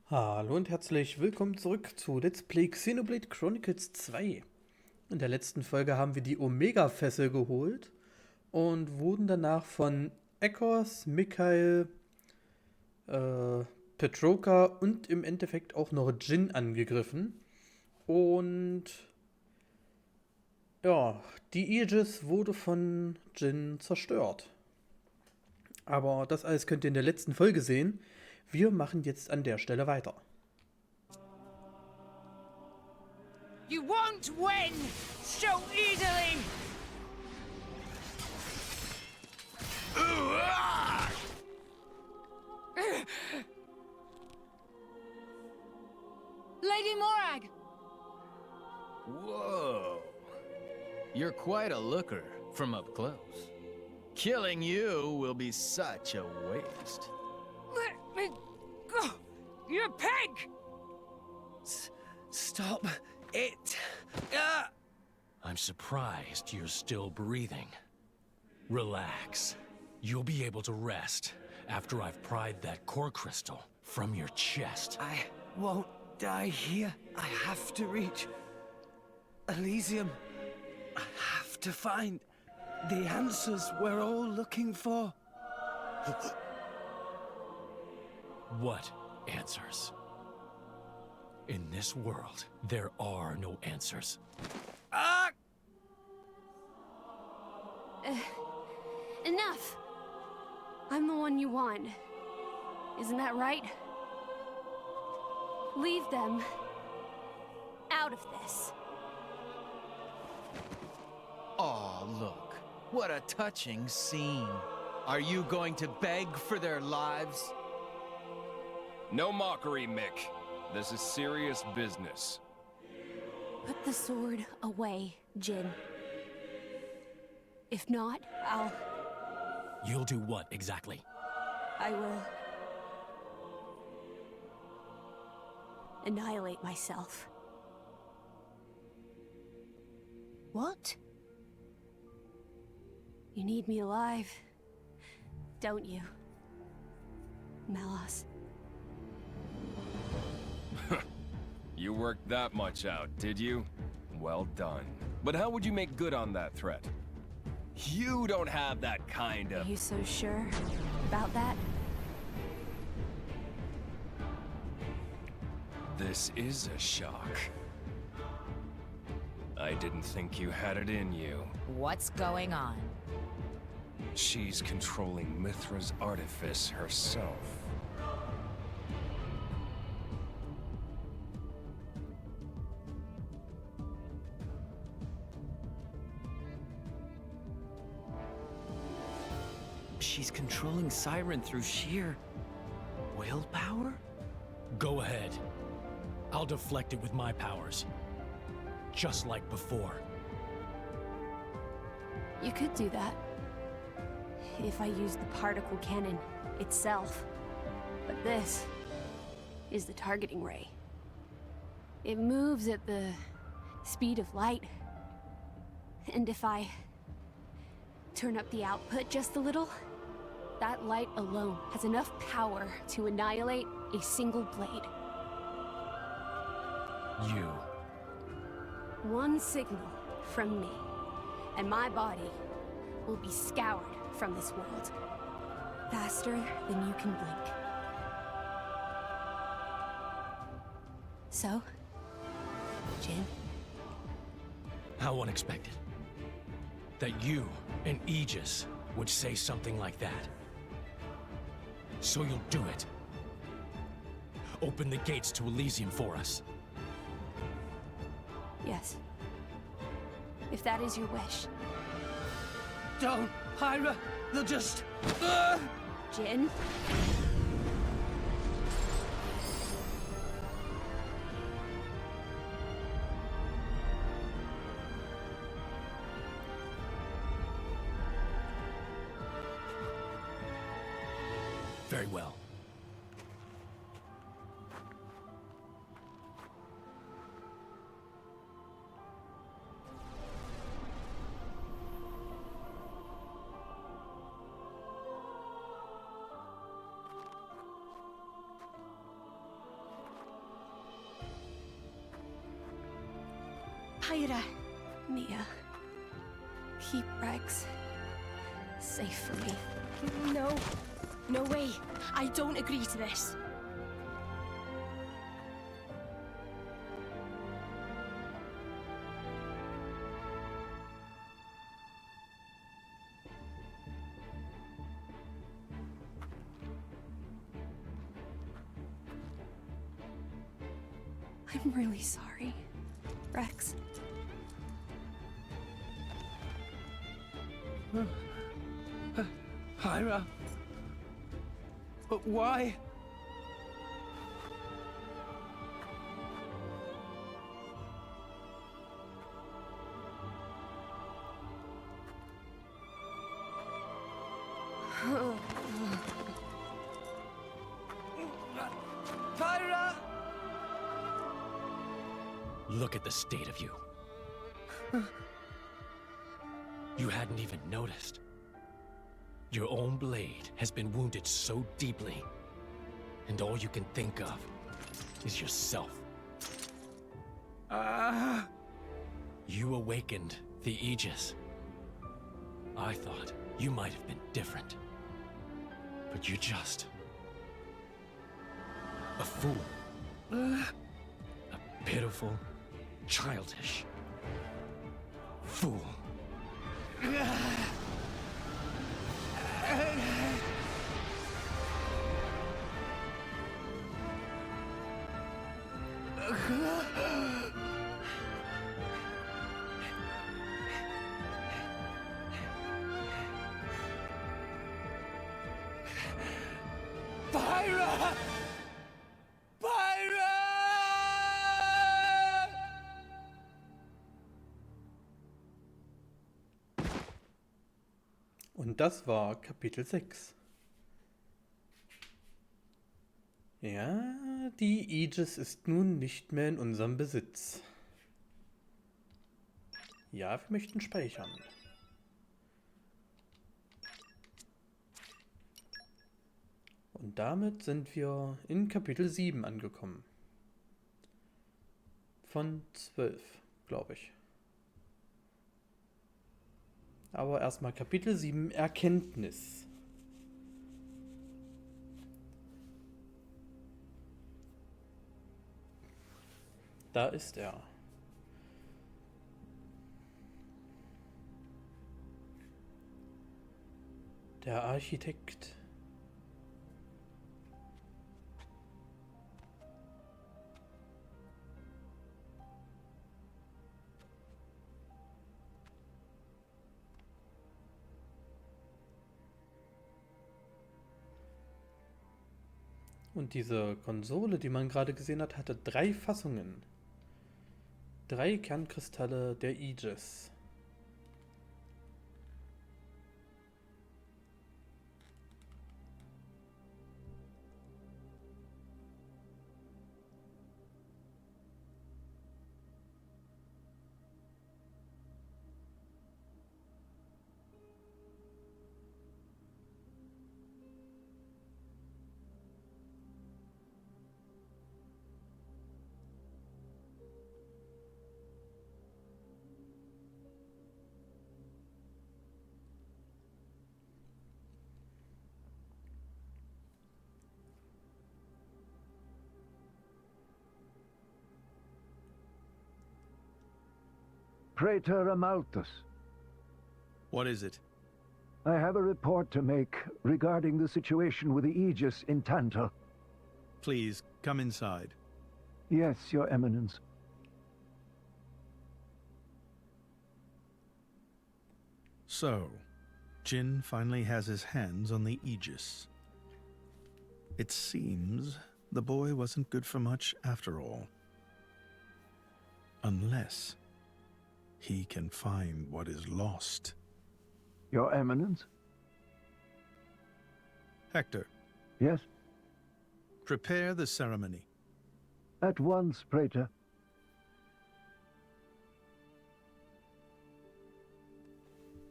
Hallo und herzlich willkommen zurück zu Let's Play Xenoblade Chronicles 2. In der letzten Folge haben wir die Omega-Fessel geholt und wurden danach von Ekos, Mikhail, Petroka und im Endeffekt auch noch Jin angegriffen. Und ja, die Aegis wurde von Jin zerstört. Aber das alles könnt ihr in der letzten Folge sehen. Wir machen jetzt an der Stelle weiter. You won't win so easily! Lady Morag! Whoa. You're quite a looker from up close. Killing you will be such a waste. Let me go! You pig! Stop it! I'm surprised you're still breathing. Relax. You'll be able to rest after I've pried that core crystal from your chest. I won't die here. I have to reach Elysium. I have to find the answers we're all looking for. What answers? In this world, there are no answers. Ah! Enough! I'm the one you want. Isn't that right? Leave them out of this. Oh, look. What a touching scene. Are you going to beg for their lives? No mockery, Mick. This is serious business. Put the sword away, Jin. If not, You'll do what exactly? I will annihilate myself. What? You need me alive, don't you, Melos? You worked that much out, did you? Well done. But how would you make good on that threat? You don't have that kind Are of... you so sure about that? This is a shock. I didn't think you had it in you. What's going on? She's controlling Mithra's artifice herself. She's controlling Siren through sheer willpower? Go ahead. I'll deflect it with my powers. Just like before. You could do that. If I use the particle cannon itself. But this is the targeting ray. It moves at the speed of light. And if I turn up the output just a little, that light alone has enough power to annihilate a single blade. You. One signal from me, and my body will be scoured from this world. Faster than you can blink. So, Jin? How unexpected. That you and Aegis would say something like that. So you'll do it. Open the gates to Elysium for us. Yes. If that is your wish. Don't, Pyra! They'll just... Jin? Very well. Pyra. Mia. Keep Rex safe for me. No. No way. I don't agree to this. I'm really sorry, Rex. Pyra? But why? Pyra! Look at the state of you. You hadn't even noticed. Your own blade has been wounded so deeply, and all you can think of is yourself. You awakened the Aegis. I thought you might have been different, but you're just a fool. A pitiful, childish fool. Pyra! Pyra! Und das war Kapitel 6. Ja, die Aegis ist nun nicht mehr in unserem Besitz. Ja, wir möchten speichern. Und damit sind wir in Kapitel 7 angekommen. Von 12, glaube ich. Aber erstmal Kapitel 7, Erkenntnis. Da ist er. Der Architekt. Und diese Konsole, die man gerade gesehen hat, hatte 3 Fassungen. 3 Kernkristalle der Aegis. Praetor Amalthus, What is it? I have a report to make regarding the situation with the Aegis in Tantal. Please, come inside. Yes, Your Eminence. So, Jin finally has his hands on the Aegis. It seems the boy wasn't good for much after all. Unless he can find what is lost. Your Eminence? Hector, Yes? prepare the ceremony. At once, Praetor.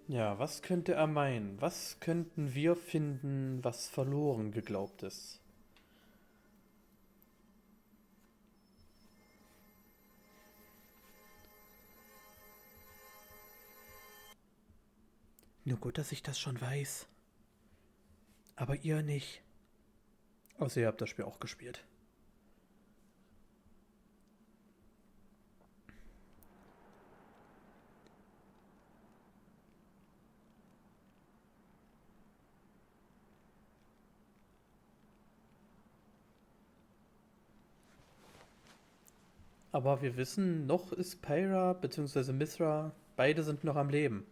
Ja, was könnte er meinen? Was könnten wir finden, was verloren geglaubt ist? Nur gut, dass ich das schon weiß. Aber ihr nicht. Außer ihr habt das Spiel auch gespielt. Aber wir wissen, noch ist Pyra bzw. Mithra, beide sind noch am Leben.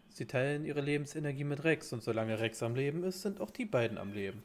Sie teilen ihre Lebensenergie mit Rex und solange Rex am Leben ist, sind auch die beiden am Leben.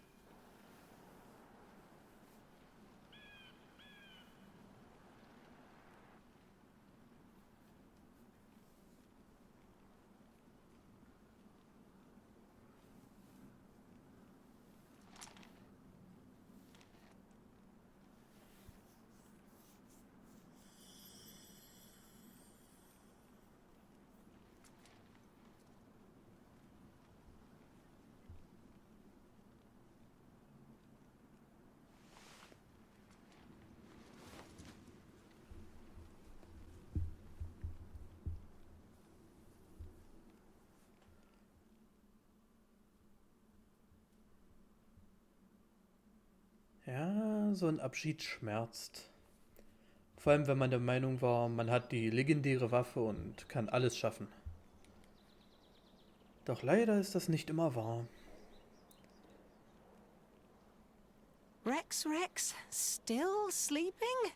Ja, so ein Abschied schmerzt. Vor allem, wenn man der Meinung war, man hat die legendäre Waffe und kann alles schaffen. Doch leider ist das nicht immer wahr. Rex, still sleeping?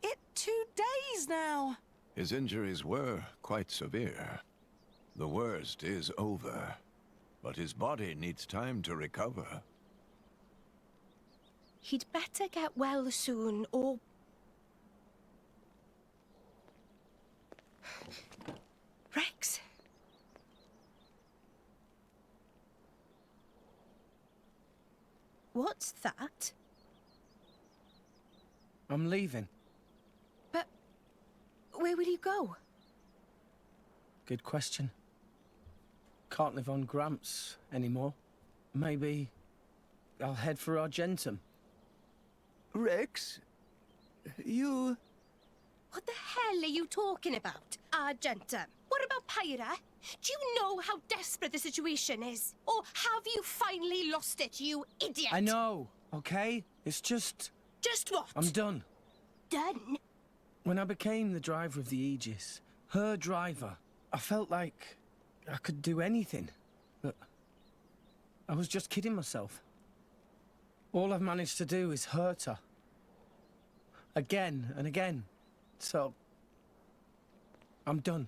It 2 days now. His injuries were quite severe. The worst is over, but his body needs time to recover. He'd better get well soon, or... Rex? What's that? I'm leaving. But where will you go? Good question. Can't live on Gramps anymore. Maybe I'll head for Argentum. Rex, you... What the hell are you talking about, Argentum? What about Pyra? Do you know how desperate the situation is? Or have you finally lost it, you idiot? I know, okay? It's just... Just what? I'm done. Done? When I became the driver of the Aegis, her driver, I felt like I could do anything. But I was just kidding myself. All I've managed to do is hurt her. Again and again. So, I'm done.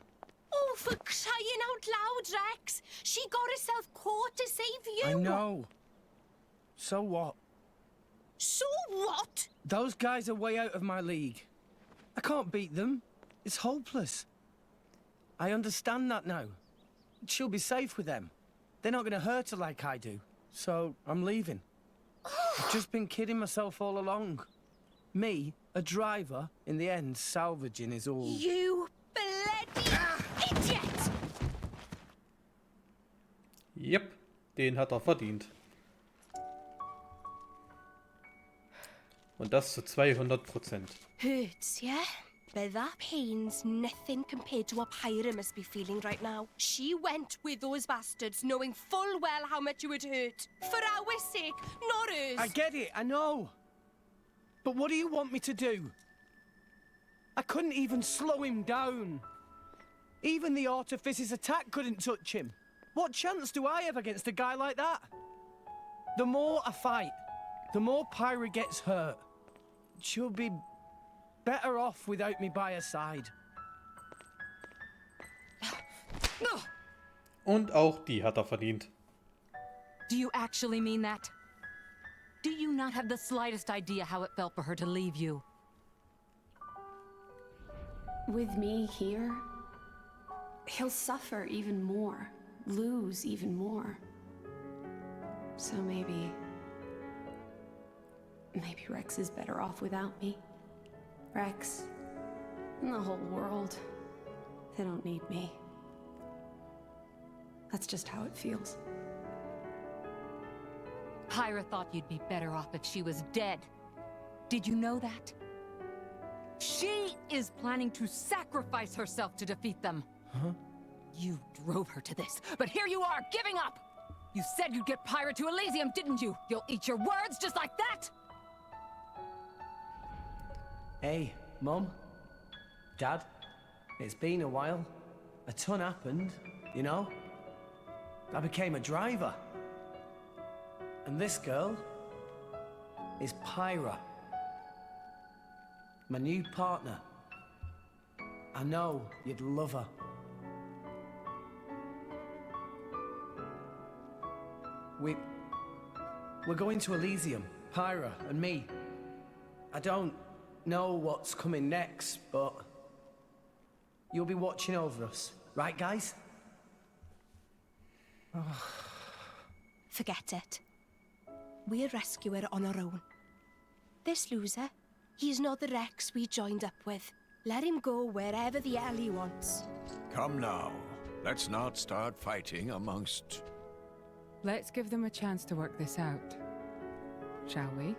Oh, for crying out loud, Rex! She got herself caught to save you! I know. So what? So what? Those guys are way out of my league. I can't beat them. It's hopeless. I understand that now. She'll be safe with them. They're not gonna hurt her like I do. So, I'm leaving. I've just been kidding myself all along. Me, a driver, in the end, salvaging is all... You bloody idiot! Yep, den hat er verdient. Und das zu 200%. Hurts, yeah? But that pain's nothing compared to what Pyra must be feeling right now. She went with those bastards knowing full well how much it would hurt. For our sake, not hers. I get it, I know. But what do you want me to do? I couldn't even slow him down. Even the Artifice's attack couldn't touch him. What chance do I have against a guy like that? The more I fight, the more Pyra gets hurt. She'll be better off without me by her side. Und auch die hat er verdient. Do you actually mean that? Do you not have the slightest idea how it felt for her to leave you? With me here, he'll suffer even more, lose even more. So maybe Rex is better off without me. Rex, and the whole world, they don't need me. That's just how it feels. Pyra thought you'd be better off if she was dead. Did you know that? She is planning to sacrifice herself to defeat them. You drove her to this, but here you are, giving up! You said you'd get Pyra to Elysium, didn't you? You'll eat your words just like that? Hey, Mum. Dad. It's been a while. A ton happened, you know? I became a driver. And this girl is Pyra. My new partner. I know you'd love her. We're going to Elysium, Pyra and me. I don't know what's coming next, but you'll be watching over us, right, guys? Forget it. We're rescuer on our own. This loser, he's not the Rex we joined up with. Let him go wherever the hell he wants. Come now. Let's not start fighting amongst... Let's give them a chance to work this out. Shall we?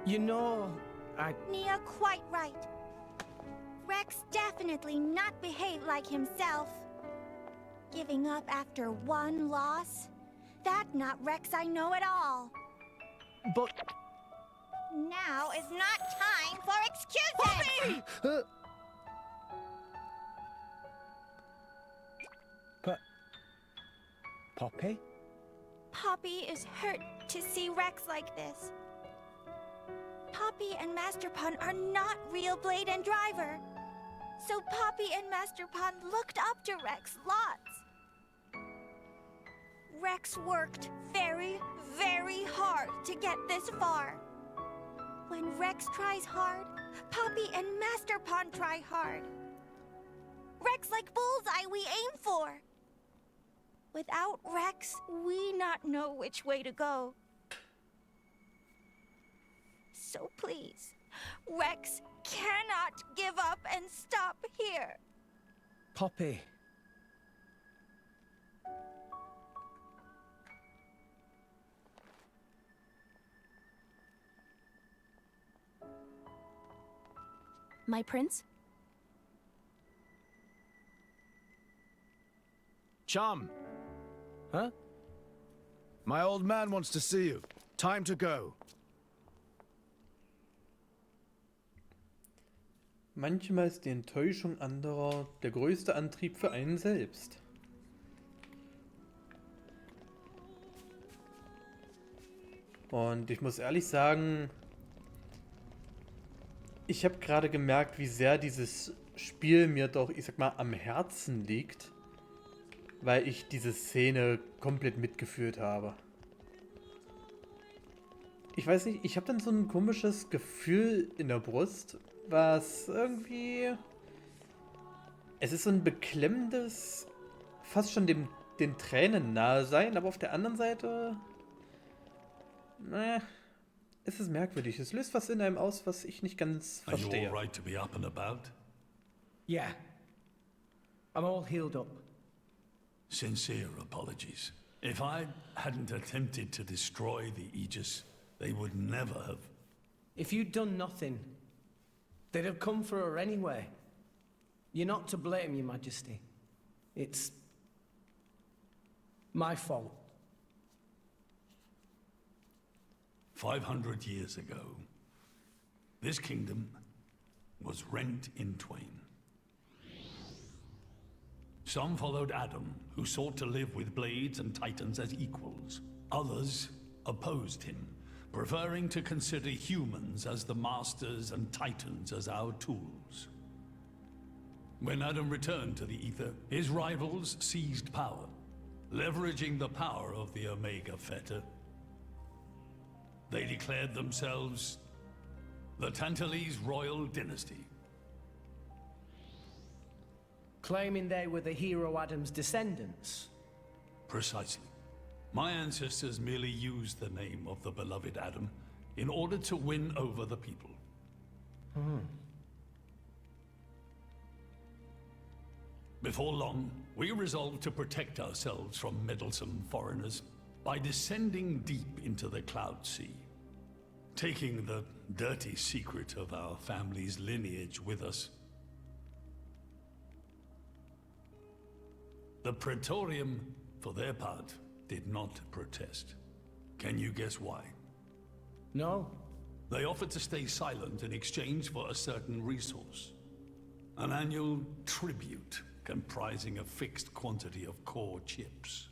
You know, Nia quite right. Rex definitely not behaved like himself. Giving up after one loss? That not Rex I know at all. But... Now is not time for excuses! Poppy! Poppy? Poppy is hurt to see Rex like this. Poppy and Master Pun are not real Blade and Driver. So Poppy and Master Pun looked up to Rex lots. Rex worked very, very hard to get this far. When Rex tries hard, Poppy and Master Pun try hard. Rex like bullseye we aim for. Without Rex, we not know which way to go. So please, Rex cannot give up and stop here. Poppy. My prince? Chum! Huh? My old man wants to see you. Time to go. Manchmal ist die Enttäuschung anderer der größte Antrieb für einen selbst. Und ich muss ehrlich sagen, ich habe gerade gemerkt, wie sehr dieses Spiel mir doch, ich sag mal, am Herzen liegt, weil ich diese Szene komplett mitgeführt habe. Ich weiß nicht, ich habe dann so ein komisches Gefühl in der Brust, was irgendwie... Es ist so ein beklemmendes, fast schon den Tränen nahe sein, aber auf der anderen Seite... es ist merkwürdig. Es löst was in einem aus, was ich nicht ganz verstehe. Are you all right to be up and about? Yeah. I'm all healed up. Sincere apologies. If I hadn't attempted to destroy the Aegis, they would never have... If you'd done nothing, they'd have come for her anyway. You're not to blame, Your Majesty. It's... my fault. 500 years ago, this kingdom was rent in twain. Some followed Adam, who sought to live with blades and titans as equals. Others opposed him, preferring to consider humans as the masters and titans as our tools. When Adam returned to the Ether, his rivals seized power, leveraging the power of the Omega Fetter. They declared themselves the Tantalese Royal Dynasty. Claiming they were the hero Adam's descendants. Precisely. My ancestors merely used the name of the beloved Adam in order to win over the people. Before long, we resolved to protect ourselves from meddlesome foreigners by descending deep into the Cloud Sea. taking the dirty secret of our family's lineage with us. The Praetorium, for their part, did not protest. Can you guess why? No. They offered to stay silent in exchange for a certain resource. An annual tribute comprising a fixed quantity of core chips.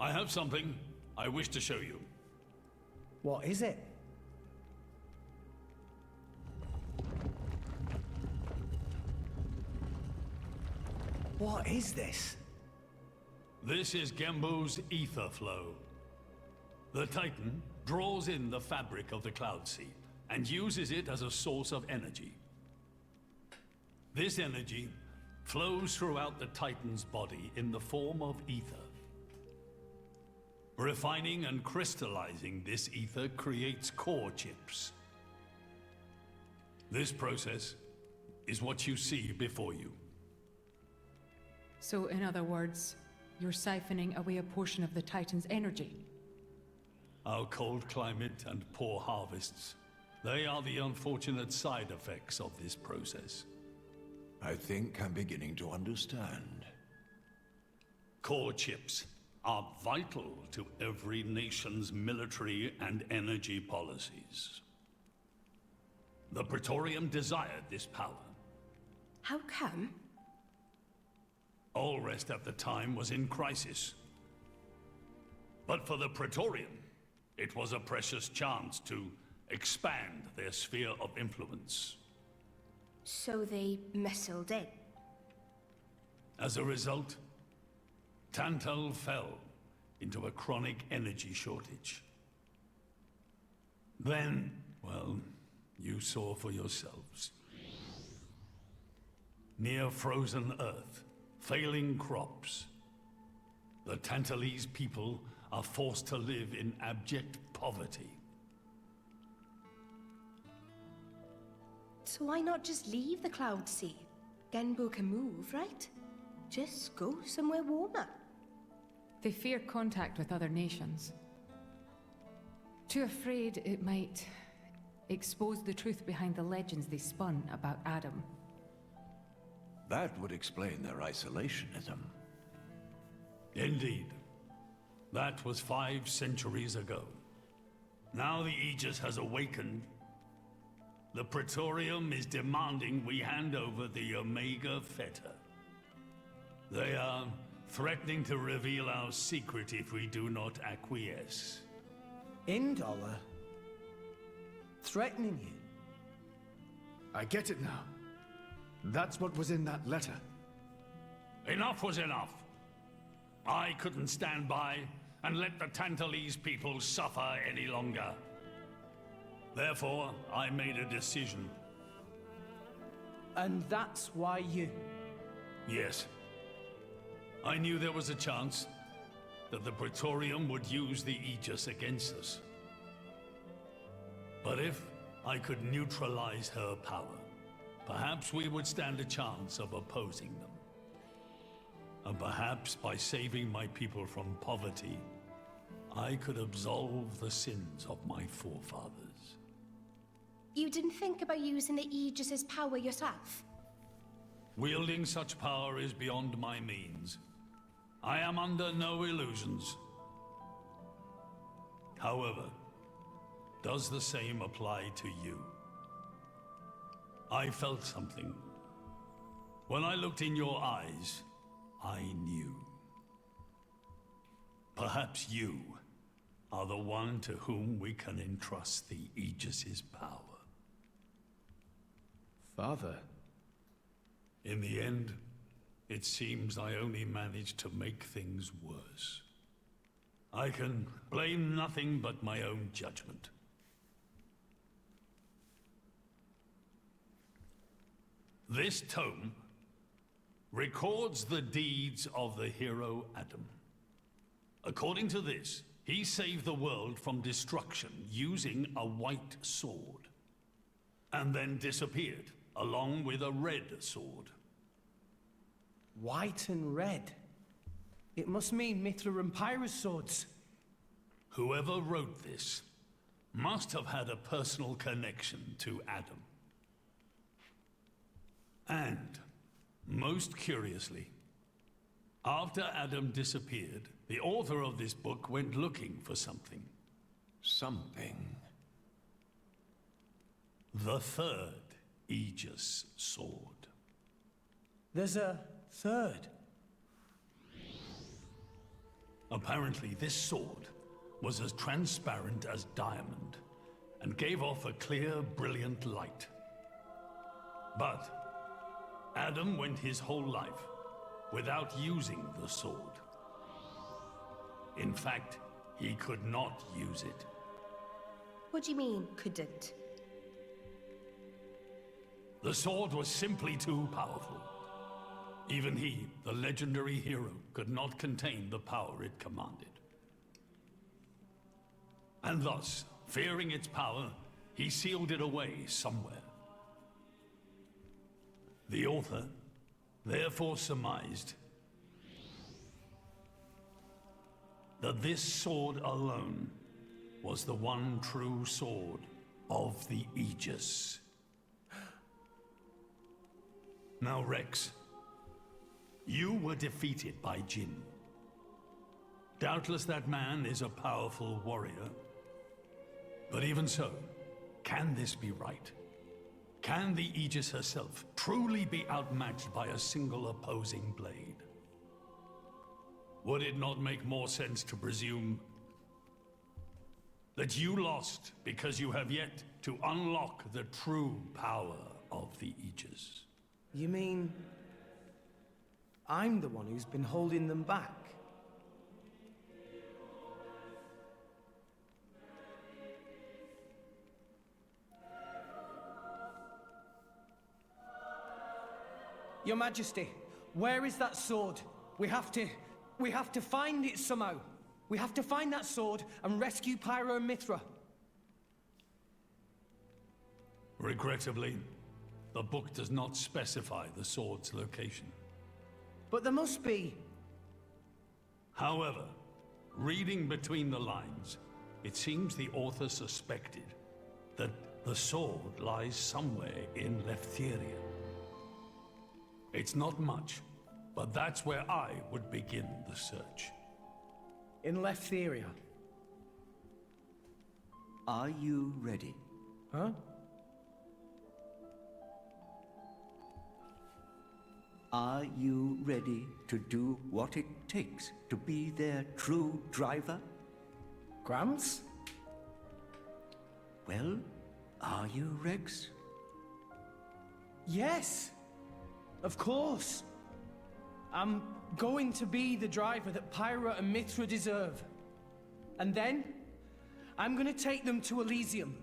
I have something I wish to show you. What is it? What is this? This is Gembu's ether flow. The Titan draws in the fabric of the Cloud Sea and uses it as a source of energy. This energy flows throughout the Titan's body in the form of ether. Refining and crystallizing this ether creates core chips. This process is what you see before you. So, in other words, you're siphoning away a portion of the Titan's energy. Our cold climate and poor harvests, they are the unfortunate side effects of this process. I think I'm beginning to understand. Core chips are vital to every nation's military and energy policies. The Praetorium desired this power. How come? Allrest at the time was in crisis. But for the Praetorium, it was a precious chance to expand their sphere of influence. So they missiled in. As a result, Tantal fell into a chronic energy shortage. Then, well, you saw for yourselves. Near frozen earth, failing crops, the Tantalese people are forced to live in abject poverty. So why not just leave the Cloud Sea? Genbu can move, right? Just go somewhere warmer. They fear contact with other nations. Too afraid it might expose the truth behind the legends they spun about Adam. That would explain their isolationism. Indeed. That was 5 centuries ago. Now the Aegis has awakened. The Praetorium is demanding we hand over the Omega Feta. They are threatening to reveal our secret if we do not acquiesce. Indollar? Threatening you? I get it now. That's what was in that letter. Enough was enough. I couldn't stand by and let the Tantalese people suffer any longer. Therefore, I made a decision. And that's why you... Yes. I knew there was a chance that the Praetorium would use the Aegis against us. But if I could neutralize her power, perhaps we would stand a chance of opposing them. And perhaps by saving my people from poverty, I could absolve the sins of my forefathers. You didn't think about using the Aegis's power yourself? Wielding such power is beyond my means. I am under no illusions. However, does the same apply to you? I felt something. When I looked in your eyes, I knew. Perhaps you are the one to whom we can entrust the Aegis's power. Father? In the end, it seems I only managed to make things worse. I can blame nothing but my own judgment. This tome records the deeds of the hero Adam. According to this, he saved the world from destruction using a white sword, and then disappeared, along with a red sword. White and red? It must mean Mithra and Pyra's swords. Whoever wrote this must have had a personal connection to Adam. And, most curiously, after Adam disappeared, the author of this book went looking for something. Something? The third Aegis sword. There's a third? Apparently, this sword was as transparent as diamond and gave off a clear, brilliant light. But Adam went his whole life without using the sword. In fact, he could not use it. What do you mean, couldn't? The sword was simply too powerful. Even he, the legendary hero, could not contain the power it commanded. And thus, fearing its power, he sealed it away somewhere. The author therefore surmised that this sword alone was the one true sword of the Aegis. Now, Rex, you were defeated by Jin. Doubtless that man is a powerful warrior. But even so, can this be right? Can the Aegis herself truly be outmatched by a single opposing blade? Would it not make more sense to presume that you lost because you have yet to unlock the true power of the Aegis? You mean I'm the one who's been holding them back? Your Majesty, where is that sword? We have to find it somehow. We have to find that sword and rescue Pyra and Mithra. Regrettably, the book does not specify the sword's location. But there must be. However, reading between the lines, it seems the author suspected that the sword lies somewhere in Leftheria. It's not much, but that's where I would begin the search. In Leftheria? Are you ready? Huh? Are you ready to do what it takes to be their true driver? Grams? Well, are you, Rex? Yes! Of course! I'm going to be the driver that Pyra and Mithra deserve. And then, I'm gonna take them to Elysium.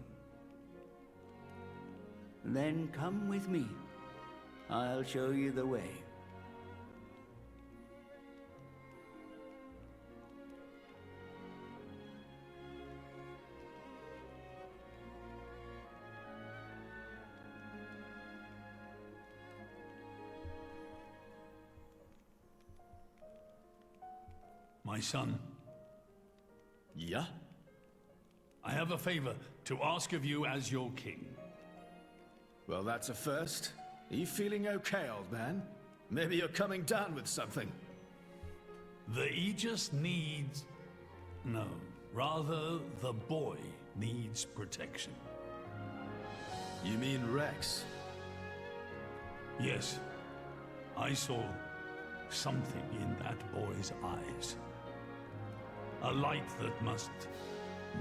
Then come with me. I'll show you the way. My son. Yeah? I have a favor to ask of you as your king. Well, that's a first. Are you feeling okay, old man? Maybe you're coming down with something. The Aegis needs... No, rather, the boy needs protection. You mean Rex? Yes. I saw something in that boy's eyes. A light that must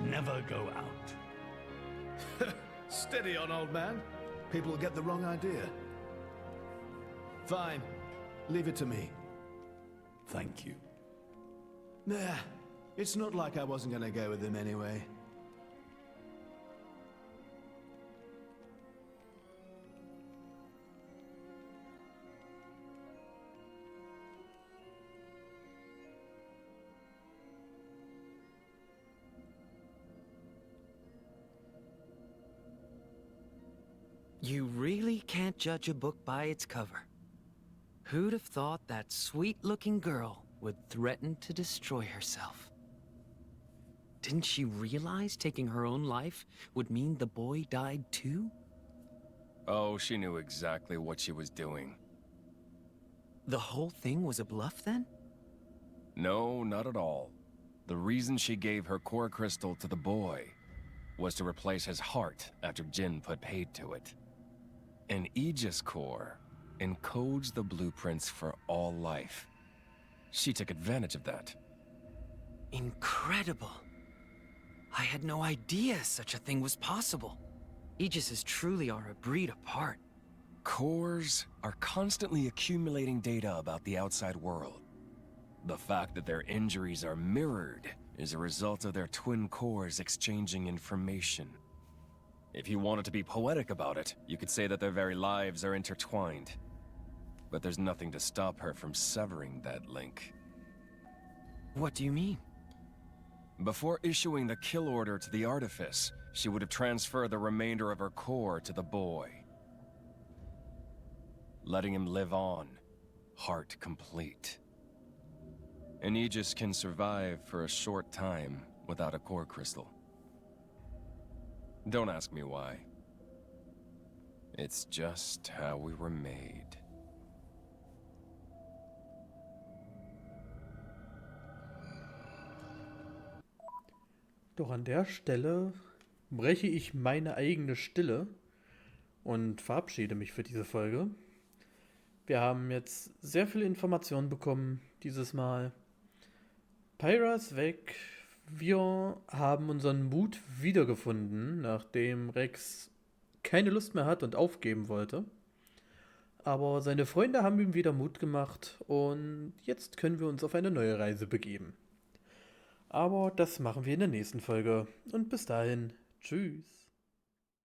never go out. Steady on, old man. People will get the wrong idea. Fine. Leave it to me. Thank you. Nah, it's not like I wasn't gonna go with him anyway. You really can't judge a book by its cover. Who'd have thought that sweet-looking girl would threaten to destroy herself? Didn't she realize taking her own life would mean the boy died too? Oh, she knew exactly what she was doing. The whole thing was a bluff then? No, not at all. The reason she gave her core crystal to the boy was to replace his heart after Jin put paid to it. An Aegis core encodes the blueprints for all life. She took advantage of that. Incredible. I had no idea such a thing was possible. Aegises truly are a breed apart. Cores are constantly accumulating data about the outside world. The fact that their injuries are mirrored is a result of their twin cores exchanging information. If you wanted to be poetic about it, you could say that their very lives are intertwined. But there's nothing to stop her from severing that link. What do you mean? Before issuing the kill order to the artifice, she would have transferred the remainder of her core to the boy, letting him live on, heart complete. An Aegis can survive for a short time without a core crystal. Don't ask me why. It's just how we were made. Doch an der Stelle breche ich meine eigene Stille und verabschiede mich für diese Folge. Wir haben jetzt sehr viele Informationen bekommen dieses Mal. Pyra ist weg. Wir haben unseren Mut wiedergefunden, nachdem Rex keine Lust mehr hat und aufgeben wollte. Aber seine Freunde haben ihm wieder Mut gemacht und jetzt können wir uns auf eine neue Reise begeben. Aber das machen wir in der nächsten Folge. Und bis dahin, tschüss.